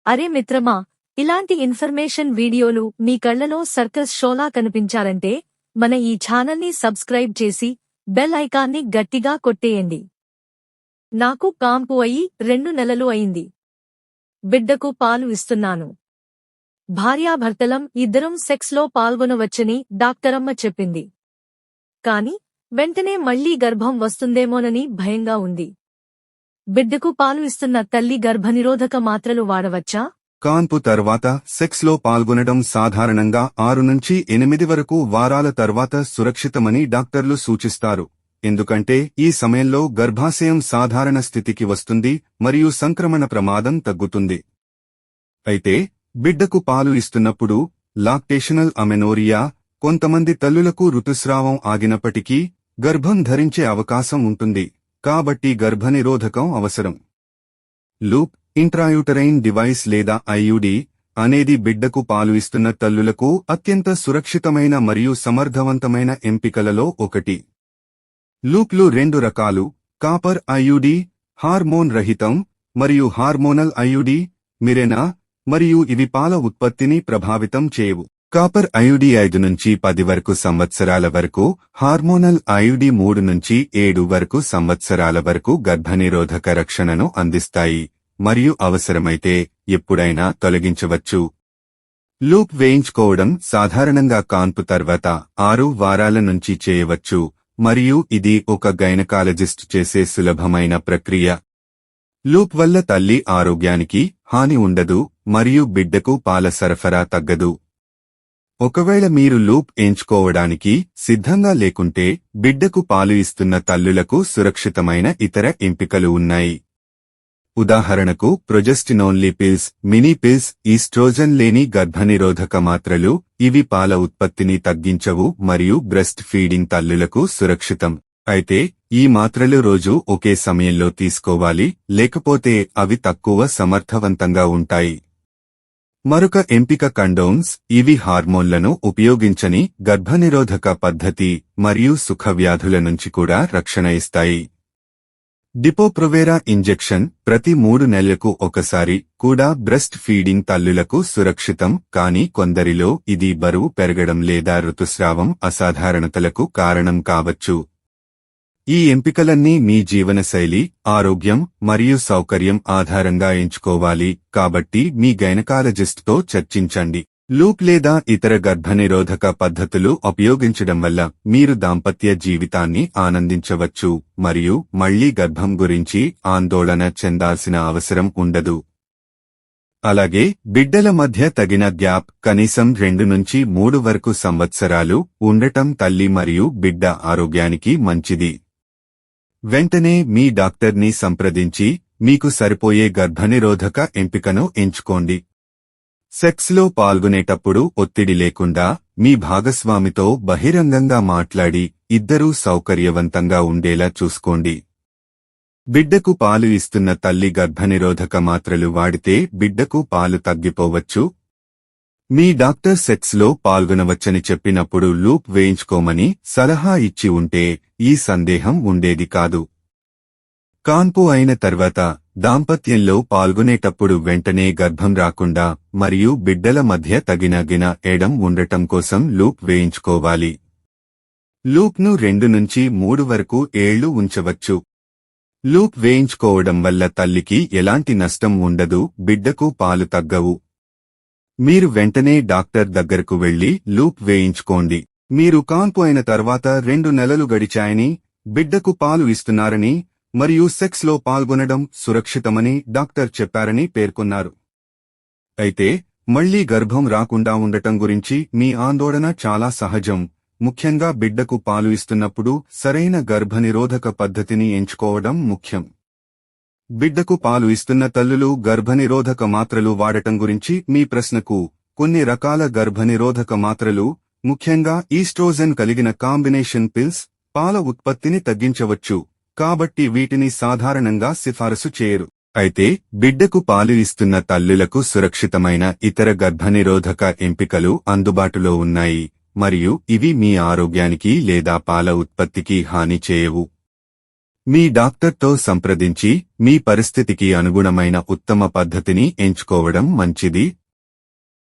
అరే మిత్రమా, ఇలాంటి ఇన్ఫర్మేషన్ వీడియోలు మీ కళ్లలో సర్కస్ షోలా కనిపించాలంటే మన ఈ ఛానల్ని సబ్స్క్రైబ్ చేసి బెల్ ఐకాన్ని గట్టిగా కొట్టేయండి. నాకు కాంపు అయి 2 నెలలు అయింది. బిడ్డకు పాలు ఇస్తున్నాను. భార్యాభర్తలం ఇద్దరం సెక్స్లో పాల్గొనవచ్చని డాక్టరమ్మ చెప్పింది. కాని వెంటనే మళ్లీ గర్భం వస్తుందేమోనని భయంగా ఉంది. బిడ్డకు పాలు ఇస్తున్న తల్లి గర్భనిరోధక మాత్రలు వాడవచ్చా? కాన్పు తర్వాత సెక్స్లో పాల్గొనడం సాధారణంగా 6 నుంచి 8 వరకు వారాల తర్వాత సురక్షితమని డాక్టర్లు సూచిస్తారు. ఎందుకంటే ఈ సమయంలో గర్భాశయం సాధారణ స్థితికి వస్తుంది మరియు సంక్రమణ ప్రమాదం తగ్గుతుంది. అయితే బిడ్డకు పాలు ఇస్తున్నప్పుడు లాక్టేషనల్ అమెనోరియా, కొంతమంది తల్లులకు ఋతుస్రావం ఆగినప్పటికీ గర్భం ధరించే అవకాశం ఉంటుంది. కాబట్టి గర్భనిరోధకం అవసరం. లూప్ ఇంట్రాయూటరైన్ డివైస్ లేదా ఐయుడి అనేది బిడ్డకు పాలు ఇస్తున్న తల్లులకు అత్యంత సురక్షితమైన మరియు సమర్థవంతమైన ఎంపికలలో ఒకటి. లూప్లు 2 రకాలు: కాపర్ ఐయుడి, హార్మోన్ రహితం, మరియు హార్మోనల్ ఐయుడి, మిరెనా, మరియు ఇవి పాల ఉత్పత్తిని ప్రభావితం చేయవు. కాపర్ ఐయుడి 5 నుంచి 10 వరకు సంవత్సరాల వరకు, హార్మోనల్ ఐయుడి 3 నుంచి 7 వరకు సంవత్సరాల వరకు గర్భనిరోధక రక్షణను అందిస్తాయి మరియు అవసరమైతే ఎప్పుడైనా తొలగించవచ్చు. లూప్ వేయించుకోవడం సాధారణంగా కాన్పు తర్వాత 6 వారాల నుంచి చేయవచ్చు మరియు ఇది ఒక గైనకాలజిస్ట్ చేసే సులభమైన ప్రక్రియ. లూప్ వల్ల తల్లి ఆరోగ్యానికి హాని ఉండదు మరియు బిడ్డకు పాల సరఫరా తగ్గదు. ఒకవేళ మీరు లూప్ ఎంచుకోవడానికి సిద్ధంగా లేకుంటే బిడ్డకు పాలు ఇస్తున్న తల్లులకు సురక్షితమైన ఇతర ఎంపికలు ఉన్నాయి. ఉదాహరణకు ప్రొజెస్టినోన్లీ పిల్స్, మినీ పిల్స్, ఈస్ట్రోజన్ లేని గర్భనిరోధక మాత్రలు. ఇవి పాల ఉత్పత్తిని తగ్గించవు మరియు బ్రెస్ట్ ఫీడింగ్ తల్లులకు సురక్షితం. అయితే ఈ మాత్రలు రోజు ఒకే సమయంలో తీసుకోవాలి, లేకపోతే అవి తక్కువ సమర్థవంతంగా ఉంటాయి. మరొక ఎంపిక కండోమ్స్. ఇవి హార్మోన్లను ఉపయోగించని గర్భనిరోధక పద్ధతి మరియు సుఖవ్యాధుల నుంచి కూడా రక్షణ ఇస్తాయి. డిపోప్రొవేరా ఇంజెక్షన్ ప్రతి 3 నెలలకు ఒకసారి కూడా బ్రెస్ట్ ఫీడింగ్ తల్లులకు సురక్షితం, కానీ కొందరిలో ఇది బరువు పెరగడం లేదా ఋతుస్రావం అసాధారణతలకు కారణం కావచ్చు. ఈ ఎంపికలన్నీ మీ జీవనశైలి, ఆరోగ్యం మరియు సౌకర్యం ఆధారంగా ఎంచుకోవాలి, కాబట్టి మీ గైనకాలజిస్ట్తో చర్చించండి. లూప్ లేదా ఇతర గర్భనిరోధక పద్ధతులు ఉపయోగించడం వల్ల మీరు దాంపత్య జీవితాన్ని ఆనందించవచ్చు మరియు మళ్లీ గర్భం గురించి ఆందోళన చెందాల్సిన అవసరం ఉండదు. అలాగే బిడ్డల మధ్య తగిన గ్యాప్ కనీసం 2 నుంచి 3 వరకు సంవత్సరాలు ఉండటం తల్లి మరియు బిడ్డ ఆరోగ్యానికి మంచిది. వెంటనే మీ డాక్టర్ని సంప్రదించి మీకు సరిపోయే గర్భనిరోధక ఎంపికను ఎంచుకోండి. సెక్స్లో పాల్గొనేటప్పుడు ఒత్తిడి లేకుండా మీ భాగస్వామితో బహిరంగంగా మాట్లాడి ఇద్దరూ సౌకర్యవంతంగా ఉండేలా చూసుకోండి. బిడ్డకు పాలు ఇస్తున్న తల్లి గర్భనిరోధక మాత్రలు వాడితే బిడ్డకు పాలు తగ్గిపోవచ్చు. మీ డాక్టర్ సెక్స్లో పాల్గొనవచ్చని చెప్పినప్పుడు లూప్ వేయించుకోమని సలహా ఇచ్చి ఉంటే ఈ సందేహం ఉండేది కాదు. కాన్పు అయిన తర్వాత దాంపత్యంలో పాల్గొనేటప్పుడు వెంటనే గర్భం రాకుండా మరియు బిడ్డల మధ్య తగిన ఎడం ఉండటం కోసం లూప్ వేయించుకోవాలి. లూప్ను 2 నుంచి 3 వరకు ఏళ్లు ఉంచవచ్చు. లూప్ వేయించుకోవడం వల్ల తల్లికి ఎలాంటి నష్టం ఉండదు, బిడ్డకు పాలు తగ్గవు. మీరు వెంటనే డాక్టర్ దగ్గరకు వెళ్లి లూప్ వేయించుకోండి. మీరు కాన్పు అయిన తర్వాత 2 నెలలు గడిచాయని, బిడ్డకు పాలు ఇస్తున్నారని మరియు సెక్స్లో పాల్గొనడం సురక్షితమని డాక్టర్ చెప్పారని పేర్కొన్నారు. అయితే మళ్లీ గర్భం రాకుండా ఉండటం గురించి మీ ఆందోళన చాలా సహజం. ముఖ్యంగా బిడ్డకు పాలు ఇస్తున్నప్పుడు సరైన గర్భనిరోధక పద్ధతిని ఎంచుకోవడం ముఖ్యం. బిడ్డకు పాలు ఇస్తున్న తల్లులు గర్భనిరోధక మాత్రలు వాడటం గురించి మీ ప్రశ్నకు, కొన్ని రకాల గర్భనిరోధక మాత్రలు, ముఖ్యంగా ఈస్ట్రోజన్ కలిగిన కాంబినేషన్ పిల్స్, పాల ఉత్పత్తిని తగ్గించవచ్చు, కాబట్టి వీటిని సాధారణంగా సిఫారసు చేయరు. అయితే బిడ్డకు పాలు ఇస్తున్న తల్లులకు సురక్షితమైన ఇతర గర్భనిరోధక ఎంపికలు అందుబాటులో ఉన్నాయి మరియు ఇవి మీ ఆరోగ్యానికి లేదా పాల ఉత్పత్తికి హాని చేయవు. మీ డాక్టర్తో సంప్రదించి మీ పరిస్థితికి అనుగుణమైన ఉత్తమ పద్ధతిని ఎంచుకోవడం మంచిది.